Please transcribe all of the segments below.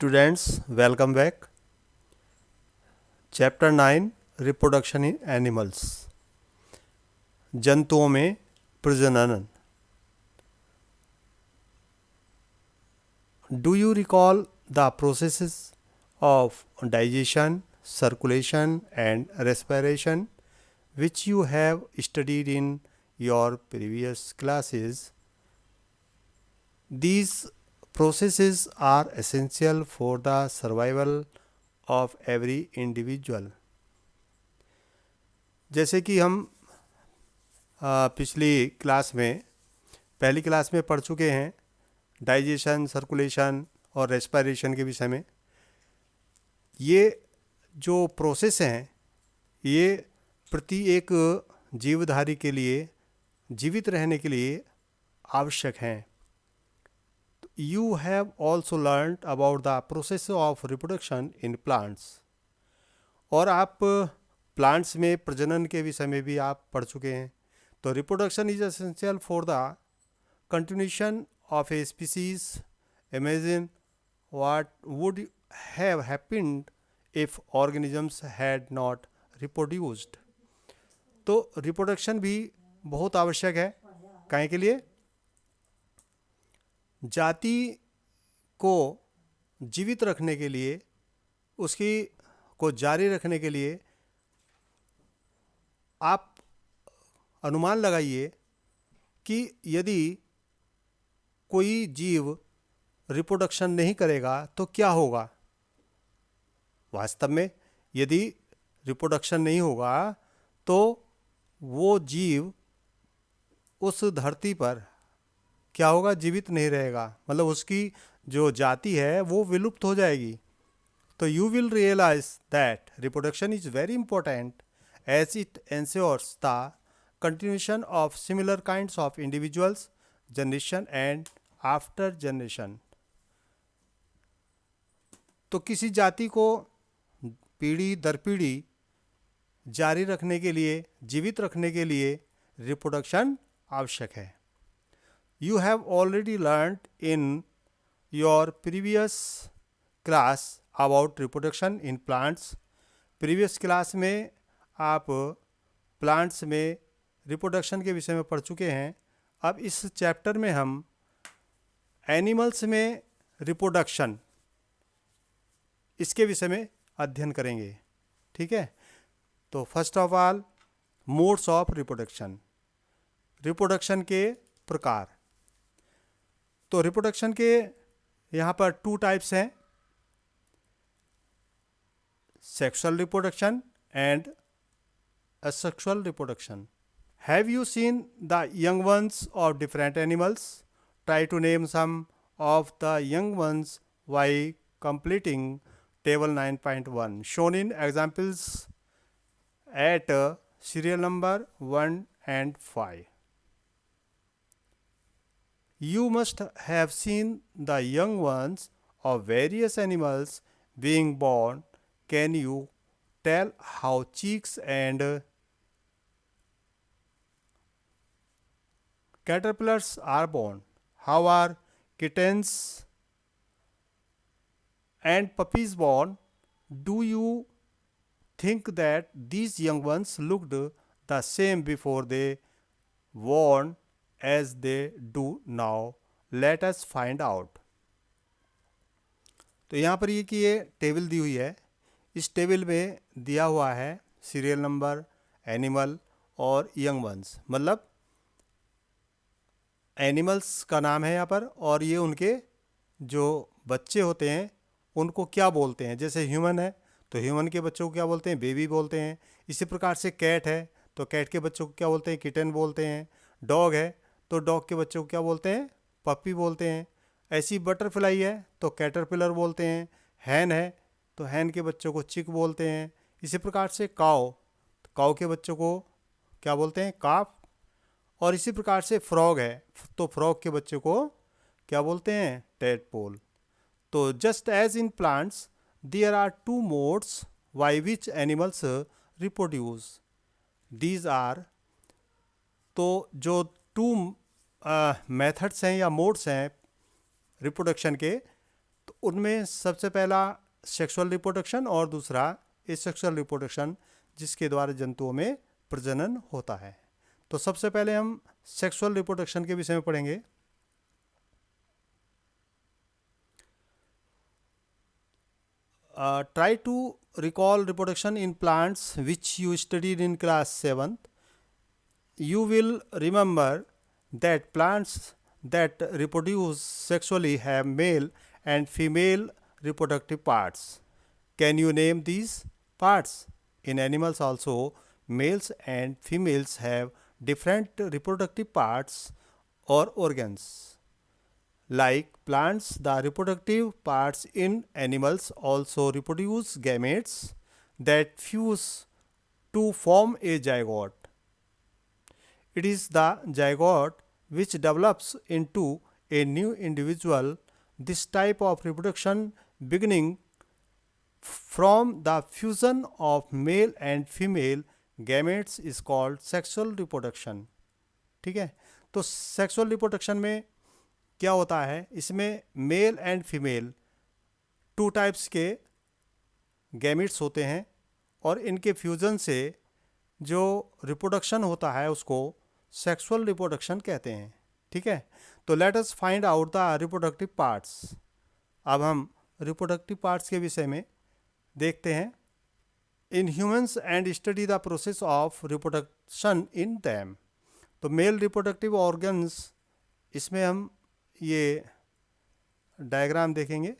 Students, welcome back. Chapter 9, reproduction in animals. जंतुओं में प्रजनन। Do you recall the processes of digestion, circulation and respiration which you have studied in your previous classes? These processes are essential for the survival of every individual. जैसे कि हम पिछली class में पहली class में पढ़ चुके हैं डाइजेशन, सर्कुलेशन और रेस्पिरेशन के विषय में। ये जो प्रोसेस हैं ये प्रति एक जीवधारी के लिए जीवित रहने के लिए आवश्यक हैं। You have also learn about the process of reproduction in plants. और आप प्लांट्स में प्रजनन के विषय में भी आप पढ़ चुके हैं। तो reproduction is essential for the continuation of a species. Imagine what would have happened if organisms had not reproduced. तो रिप्रोडक्शन भी बहुत आवश्यक है। काहे के लिए? जाति को जीवित रखने के लिए, उसकी को जारी रखने के लिए आप अनुमान लगाइए कि यदि कोई जीव रिप्रोडक्शन नहीं करेगा तो क्या होगा। वास्तव में यदि रिप्रोडक्शन नहीं होगा तो वो जीव उस धरती पर क्या होगा, जीवित नहीं रहेगा। मतलब उसकी जो जाति है वो विलुप्त हो जाएगी। तो you will realize that reproduction is very important as it ensures the continuation of similar kinds of individuals, generation and after generation. तो किसी जाति को पीढ़ी दर पीढ़ी जारी रखने के लिए, जीवित रखने के लिए रिप्रोडक्शन आवश्यक है। You have already learn in your previous class about reproduction in plants. Previous class में आप प्लांट्स में रिप्रोडक्शन के विषय में पढ़ चुके हैं। अब इस चैप्टर में हम एनिमल्स में रिप्रोडक्शन, इसके विषय में अध्ययन करेंगे। ठीक है। तो first of all, modes of reproduction. Reproduction के प्रकार। तो रिप्रोडक्शन के यहाँ पर 2 टाइप्स हैं, sexual reproduction and asexual reproduction. Have you seen the young ones of different animals? Try to name some of the young ones while completing table 9.1 shown in examples at serial number 1 and 5. You must have seen the young ones of various animals being born. Can you tell how chicks and caterpillars are born? How are kittens and puppies born? Do you think that these young ones looked the same before they born as they do now? Let us find out. तो यहाँ पर ये table दी हुई है। इस table में दिया हुआ है सीरियल नंबर, एनिमल और यंग वंस। मतलब एनिमल्स का नाम है यहाँ पर, और ये उनके जो बच्चे होते हैं उनको क्या बोलते हैं। जैसे ह्यूमन है तो ह्यूमन के बच्चों को क्या बोलते हैं, बेबी बोलते हैं। इसी प्रकार से कैट है तो कैट के बच्चों को क्या बोलते हैं, किटन बोलते हैं। डॉग है तो डॉग के बच्चों को क्या बोलते हैं, पप्पी बोलते हैं। ऐसी बटरफ्लाई है तो कैटरपिलर बोलते हैं। हैन है तो हैन के बच्चों को चिक बोलते हैं। इसी प्रकार से काऊ, तो काऊ के बच्चों को क्या बोलते हैं, काफ। और इसी प्रकार से फ्रॉग है तो फ्रॉग के बच्चों को क्या बोलते हैं, टेडपोल। तो just as in plants there are 2 modes by which animals reproduce. These are, तो जो 2 मेथड्स हैं या मोड्स हैं रिप्रोडक्शन के, तो उनमें सबसे पहला सेक्सुअल रिप्रोडक्शन और दूसरा एसेक्सुअल रिप्रोडक्शन, जिसके द्वारा जंतुओं में प्रजनन होता है। तो सबसे पहले हम सेक्सुअल रिप्रोडक्शन के विषय में पढ़ेंगे। Try to recall reproduction in plants which you studied in class 7th. You will remember that plants that reproduce sexually have male and female reproductive parts. Can you name these parts? In animals also, males and females have different reproductive parts or organs. Like plants, the reproductive parts in animals also reproduce gametes that fuse to form a zygote. It is the zygote which develops into a new individual. This type of reproduction, beginning from the fusion of male and female gametes, is called sexual reproduction. ठीक है, तो sexual reproduction में क्या होता है, इसमें male and female 2 types के gametes होते हैं और इनके फ्यूज़न से जो रिप्रोडक्शन होता है उसको सेक्सुअल रिप्रोडक्शन कहते हैं। ठीक है, तो let us find out the reproductive parts. अब हम रिप्रोडक्टिव पार्ट्स के विषय में देखते हैं। In humans and study the process of reproduction in them. तो मेल रिप्रोडक्टिव ऑर्गन्स, इसमें हम ये डायग्राम देखेंगे।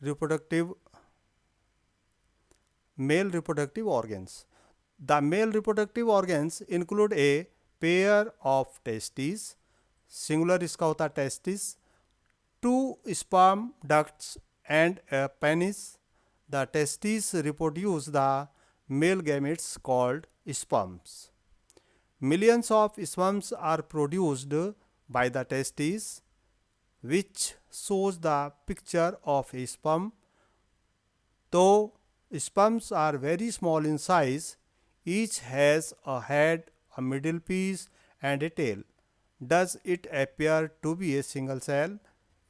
Reproductive male reproductive organs, the male reproductive organs include A pair of testis, singular इसका होता है testis, 2 sperm ducts and a penis. The testis reproduce the male gametes called sperms. Millions of sperms are produced by the testes, which shows the picture of a sperm. Though sperms are very small in size, each has a head, a middle piece and a tail. Does it appear to be a single cell?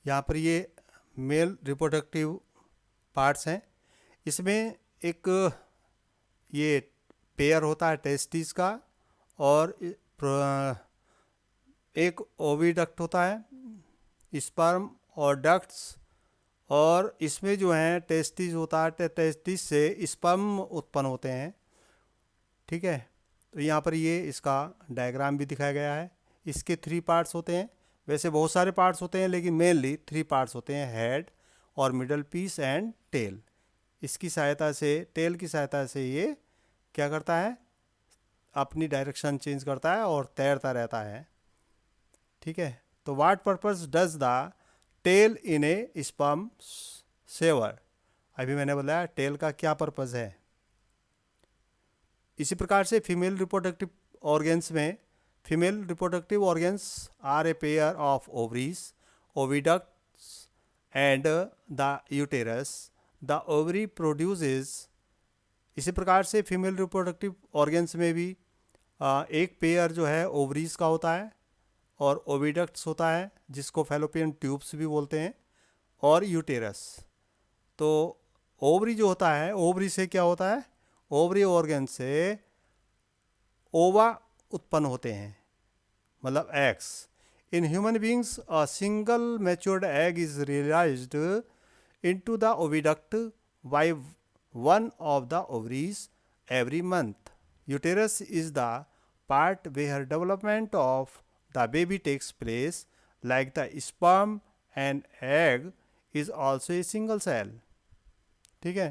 यहाँ पर ये male reproductive parts हैं। इसमें एक ये pair होता है testis का और एक ओविडक्ट होता है, स्पर्म और डक्ट्स, और इसमें जो है टेस्टिस होता है, टेस्टिस से स्पर्म उत्पन्न होते हैं। ठीक है, तो यहाँ पर ये इसका डायग्राम भी दिखाया गया है। इसके 3 पार्ट्स होते हैं, वैसे बहुत सारे पार्ट्स होते हैं लेकिन मेनली 3 पार्ट्स होते हैं, हेड और मिडल पीस एंड टेल। इसकी सहायता से, टेल की सहायता से ये क्या करता है, अपनी डायरेक्शन चेंज करता है और तैरता रहता है। ठीक है, तो what purpose does the tail in a sperm serve? अभी मैंने बोला टेल का क्या पर्पस है। इसी प्रकार से फीमेल रिप्रोडक्टिव ऑर्गन्स में, female reproductive organs are a pair of ovaries, oviducts and the uterus. The ovary produces, इसी प्रकार से फीमेल रिप्रोडक्टिव ऑर्गन्स में भी एक पेयर जो है ओवरीज का होता है और ओविडक्ट्स होता है, जिसको फैलोपियन ट्यूब्स भी बोलते हैं, और यूटेरस। तो ओवरी जो होता है, ओवरी से क्या होता है, ओवरी ऑर्गन से ओवा उत्पन्न होते हैं, मतलब eggs. In human beings a single matured egg is realized into the oviduct by one of the ovaries every month. Uterus is the part where development of the baby takes place. Like the sperm and egg is also a single cell. ठीक है,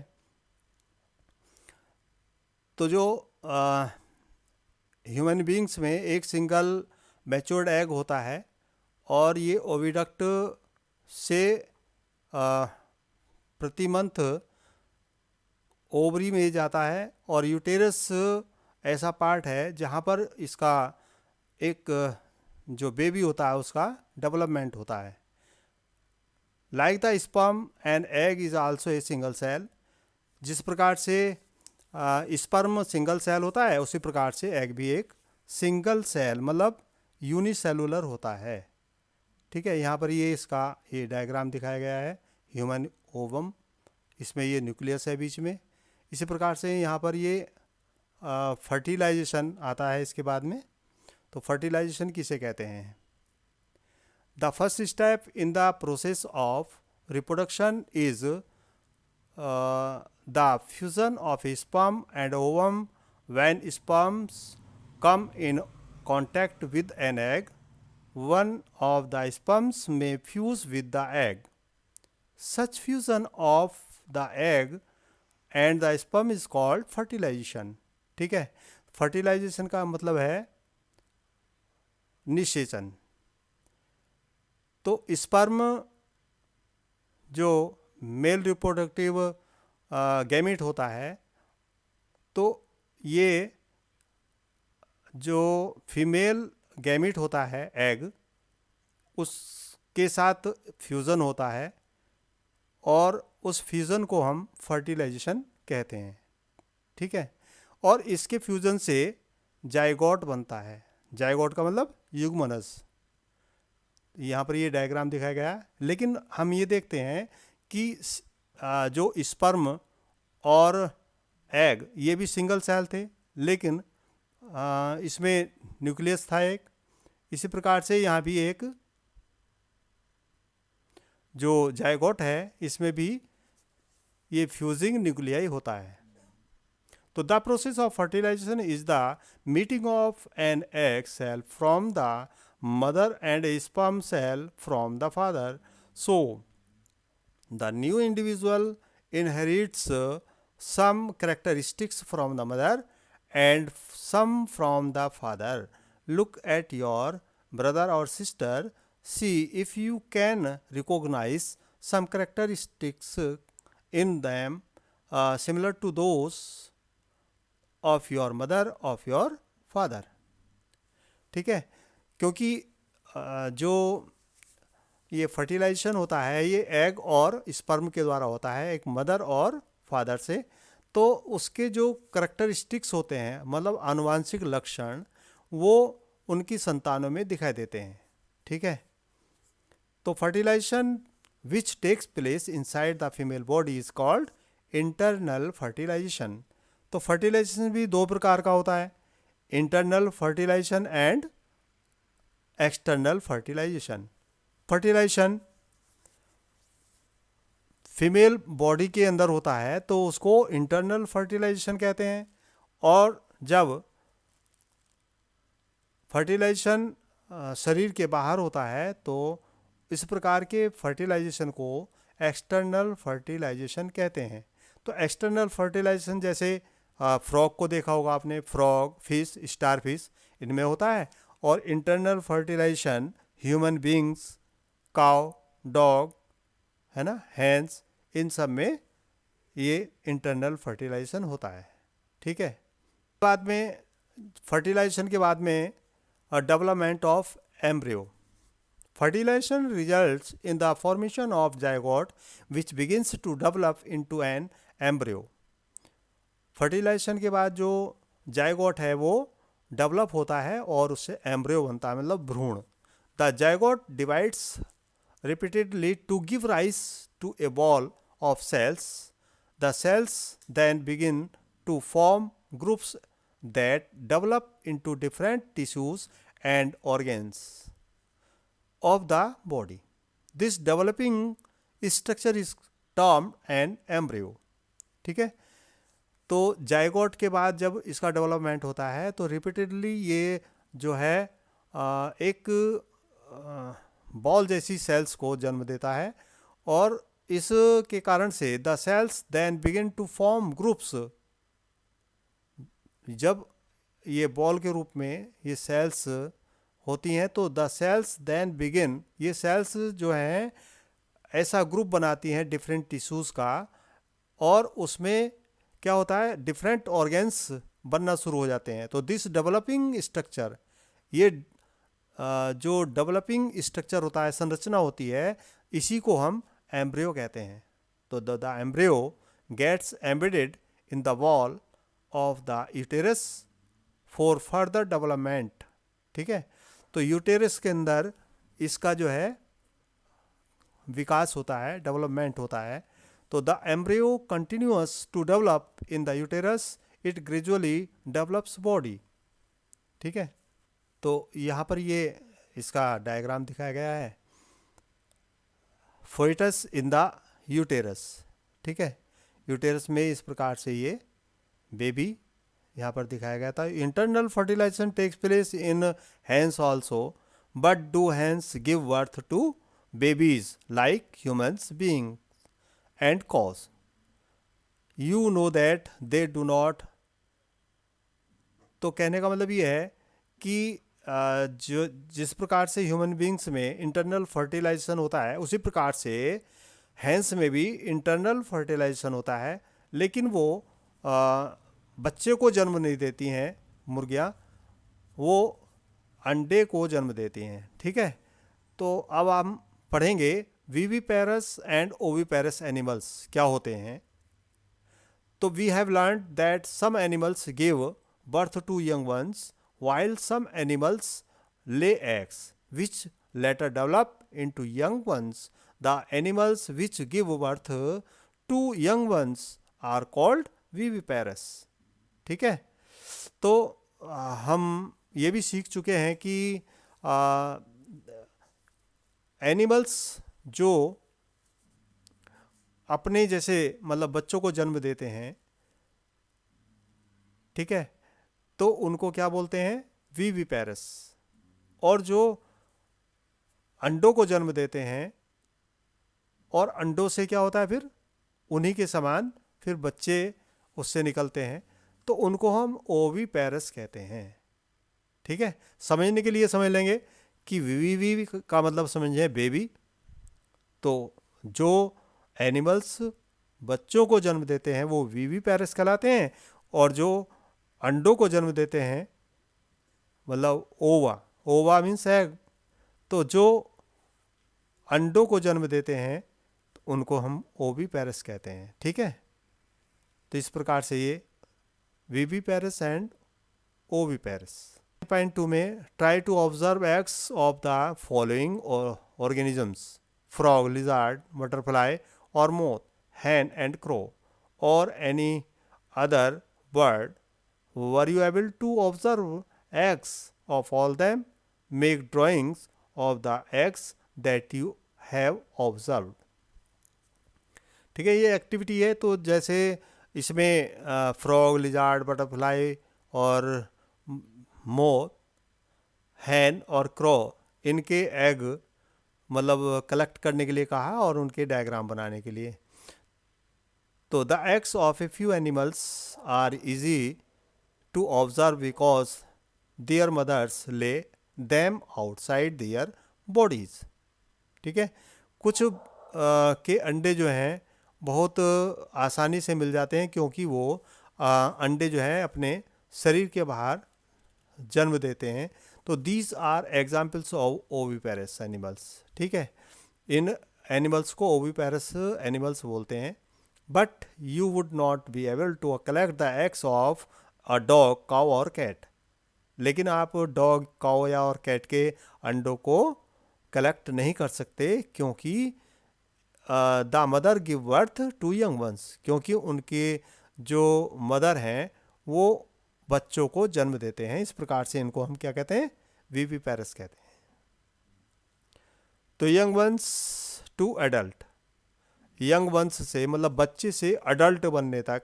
तो जो human beings में एक single matured egg होता है और ये ओविडक्ट से प्रति मंथ ओवरी में जाता है, और यूटेरस ऐसा पार्ट है जहाँ पर इसका एक जो बेबी होता है उसका डेवलपमेंट होता है। Like the sperm and egg is also a single cell. जिस प्रकार से स्पर्म सिंगल सेल होता है, उसी प्रकार से एग भी एक सिंगल सेल मतलब यूनिसेलुलर होता है। ठीक है, यहाँ पर ये इसका ये डायग्राम दिखाया गया है। ह्यूमन ओवम, इसमें ये न्यूक्लियस है बीच में। इसी प्रकार से यहाँ पर ये फर्टिलाइजेशन आता है इसके बाद में। तो फर्टिलाइजेशन किसे कहते हैं? The first step in the process of reproduction is the fusion of sperm and ovum. When sperms come in contact with an egg, one of the sperms may fuse with the egg. Such fusion of the egg and the sperm is called fertilization. ठीक है, fertilisation का मतलब है निषेचन। तो sperm जो male reproductive gamete होता है, तो ये जो फीमेल गैमेट होता है एग, उसके साथ फ्यूज़न होता है और उस फ्यूज़न को हम फर्टिलाइजेशन कहते हैं। ठीक है, और इसके फ्यूज़न से जाइगोट बनता है। जाइगोट का मतलब युग्मनज। यहाँ पर ये डायग्राम दिखाया गया है। लेकिन हम ये देखते हैं कि जो स्पर्म और एग ये भी सिंगल सेल थे, लेकिन इसमें न्यूक्लियस था एक। इसी प्रकार से यहाँ भी एक जो जाइगोट है इसमें भी ये फ्यूजिंग न्यूक्लियाई होता है। तो the process of fertilization is the meeting of an egg cell from the mother and a sperm cell from the father. So the new individual inherits some characteristics from the mother and some from the father. Look at your brother or sister. See if you can recognize some characteristics in them similar to those of your mother, of your father. ठीक है, क्योंकि जो ये fertilisation होता है ये egg और sperm के द्वारा होता है, एक मदर और फादर से। तो उसके जो करैक्टरिस्टिक्स होते हैं, मतलब आनुवांशिक लक्षण, वो उनकी संतानों में दिखाई देते हैं। ठीक है, तो fertilization which takes place inside the female body is called internal fertilization. तो फर्टिलाइजेशन भी दो प्रकार का होता है, internal fertilization and external fertilization. Fertilization female body के अंदर होता है तो उसको इंटरनल फर्टिलाइजेशन कहते हैं, और जब फर्टिलाइजेशन शरीर के बाहर होता है तो इस प्रकार के फर्टिलाइजेशन को एक्सटर्नल फर्टिलाइजेशन कहते हैं। तो एक्सटर्नल फर्टिलाइजेशन जैसे फ्रॉग को देखा होगा आपने, फ्रॉग, फिश, स्टार फिश, इनमें होता है। और internal fertilization human beings, cow, dog, है ना, हैंस, इन सब में ये इंटरनल फर्टिलाइजेशन होता है। ठीक है, बाद में फर्टिलाइजेशन के बाद में development of embryo. Fertilization results in the formation of zygote which begins to develop into an embryo. Fertilization के बाद जो जाइगोट है वो डेवलप होता है और उससे एम्ब्रियो बनता है, मतलब भ्रूण। The zygote divides repeatedly to give rise to a ball of cells. The cells then begin to form groups that develop into different tissues and organs of the body. This developing structure is termed an embryo. ठीक है, तो zygote के बाद जब इसका development होता है तो रिपीटेडली ये जो है एक बॉल जैसी सेल्स को जन्म देता है, और इसके कारण से the cells then begin to form groups. जब ये बॉल के रूप में ये सेल्स होती हैं तो द सेल्स देन बिगिन, ये सेल्स जो हैं ऐसा ग्रुप बनाती हैं डिफरेंट टिश्यूज़ का, और उसमें क्या होता है, डिफरेंट ऑर्गेन्स बनना शुरू हो जाते हैं। तो दिस डेवलपिंग स्ट्रक्चर, ये जो डेवलपिंग स्ट्रक्चर होता है, संरचना होती है, इसी को हम एम्ब्रियो कहते हैं। तो the embryo gets embedded in the wall of the uterus for further development. ठीक है, तो यूटेरस के अंदर इसका जो है विकास होता है, डेवलपमेंट होता है, तो the embryo continuous to develop in the uterus, it gradually develops body. ठीक है, तो यहाँ पर ये इसका डायग्राम दिखाया गया है, फोइटस इन द यूटेरस। ठीक है, यूटेरस में इस प्रकार से ये बेबी यहाँ पर दिखाया गया था। Internal fertilization takes place in hens also, but do hens give birth to babies like humans being and cause you know that they do not. तो कहने का मतलब ये है कि जो जिस प्रकार से ह्यूमन बींग्स में इंटरनल फर्टिलाइजेशन होता है, उसी प्रकार से हैंस में भी इंटरनल फर्टिलाइजेशन होता है, लेकिन वो बच्चे को जन्म नहीं देती हैं मुर्गियाँ, वो अंडे को जन्म देती हैं। ठीक है, तो अब हम पढ़ेंगे विविपेरस एंड ओविपेरस एनिमल्स क्या होते हैं। तो we have learned that some animals give birth to young ones while some animals lay eggs which later develop into young ones. The animals which give birth to young ones are called viviparous. ठीक है, तो हम ये भी सीख चुके हैं कि एनिमल्स जो अपने जैसे मतलब बच्चों को जन्म देते हैं, ठीक है, तो उनको क्या बोलते हैं, विविपेरस। और जो अंडों को जन्म देते हैं और अंडों से क्या होता है, फिर उन्हीं के समान फिर बच्चे उससे निकलते हैं, तो उनको हम ओविपेरस कहते हैं। ठीक है, समझने के लिए समझ लेंगे कि विवी का मतलब समझे बेबी। तो जो एनिमल्स बच्चों को जन्म देते हैं वो विविपेरस कहलाते हैं, और जो अंडों को जन्म देते हैं मतलब ओवा, ओवा मीन्स एग, तो जो अंडों को जन्म देते हैं तो उनको हम ओविपेरस कहते हैं। ठीक है, तो इस प्रकार से ये विविपेरस एंड ओविपेरस। पॉइंट 2 में try to observe eggs of the following organisms: frog, lizard, butterfly और moth, hen and crow, or any other bird. Were you able to observe eggs of all them? Make drawings of the eggs that you have observed. ठीक है, ये activity है। तो जैसे इसमें frog, lizard, butterfly और moth, हैन और crow, इनके एग मतलब कलेक्ट करने के लिए कहा और उनके डायग्राम बनाने के लिए। तो the eggs of a few animals are easy to observe because their mothers lay them outside their bodies. ठीक है, कुछ के अंडे जो हैं बहुत आसानी से मिल जाते हैं, क्योंकि वो अंडे जो हैं अपने शरीर के बाहर जन्म देते हैं। तो these are examples of oviparous animals. ठीक है, इन एनिमल्स को ओविपेरस एनिमल्स बोलते हैं। But you would not be able to collect the eggs of a dog, cow और कैट। लेकिन आप डॉग, काउ या और कैट के अंडों को कलेक्ट नहीं कर सकते, क्योंकि the mother give birth to young ones, क्योंकि उनके जो मदर हैं वो बच्चों को जन्म देते हैं। इस प्रकार से इनको हम क्या कहते हैं, विविपेरस कहते हैं। तो young ones to adult, young ones से मतलब बच्चे से अडल्ट बनने तक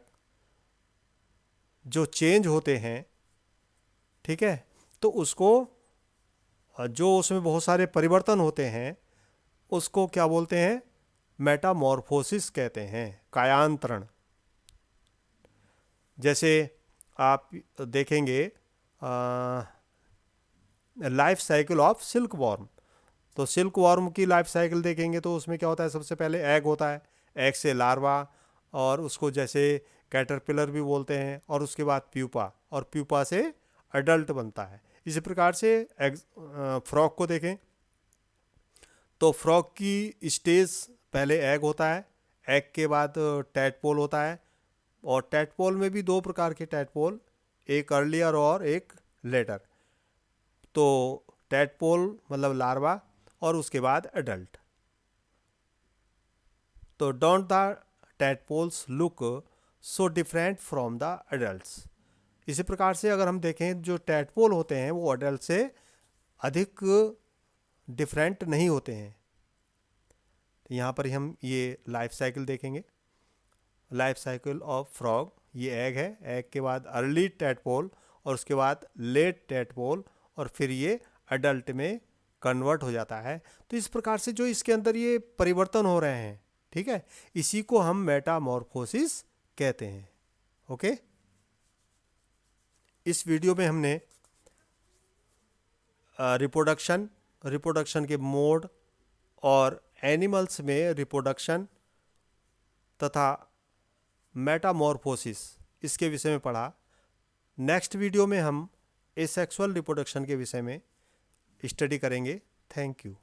जो चेंज होते हैं, ठीक है, तो उसको जो उसमें बहुत सारे परिवर्तन होते हैं उसको क्या बोलते हैं, मेटामॉर्फोसिस कहते हैं, कायांतरण। जैसे आप देखेंगे life cycle of silk worm, तो सिल्क वॉर्म की लाइफ साइकिल देखेंगे तो उसमें क्या होता है, सबसे पहले एग होता है, एग से लार्वा, और उसको जैसे कैटरपिलर भी बोलते हैं, और उसके बाद प्यूपा, और प्यूपा से अडल्ट बनता है। इसी प्रकार से फ्रॉग को देखें तो फ्रॉग की स्टेज पहले एग होता है, एग के बाद टैडपोल होता है, और टैडपोल में भी दो प्रकार के टैडपोल, एक अर्लियर और एक लेटर। तो टैडपोल मतलब लार्वा, और उसके बाद एडल्ट। तो don't the tadpoles look so different from the adults. इसी प्रकार से अगर हम देखें जो टैडपोल होते हैं वो एडल्ट से अधिक डिफरेंट नहीं होते हैं। तो यहाँ पर हम ये लाइफ साइकिल देखेंगे, लाइफ साइकिल ऑफ फ्रॉग। ये एग है, एग के बाद अर्ली टैडपोल और उसके बाद लेट टैडपोल और फिर ये अडल्ट में कन्वर्ट हो जाता है। तो इस प्रकार से जो इसके अंदर ये परिवर्तन हो रहे हैं, ठीक है, इसी को हम मेटामॉर्फोसिस कहते हैं। ओके, इस वीडियो में हमने रिप्रोडक्शन के मोड और एनिमल्स में रिप्रोडक्शन तथा मेटामॉर्फोसिस इसके विषय में पढ़ा। नेक्स्ट वीडियो में हम एसेक्सुअल रिप्रोडक्शन के विषय में स्टडी करेंगे। Thank you.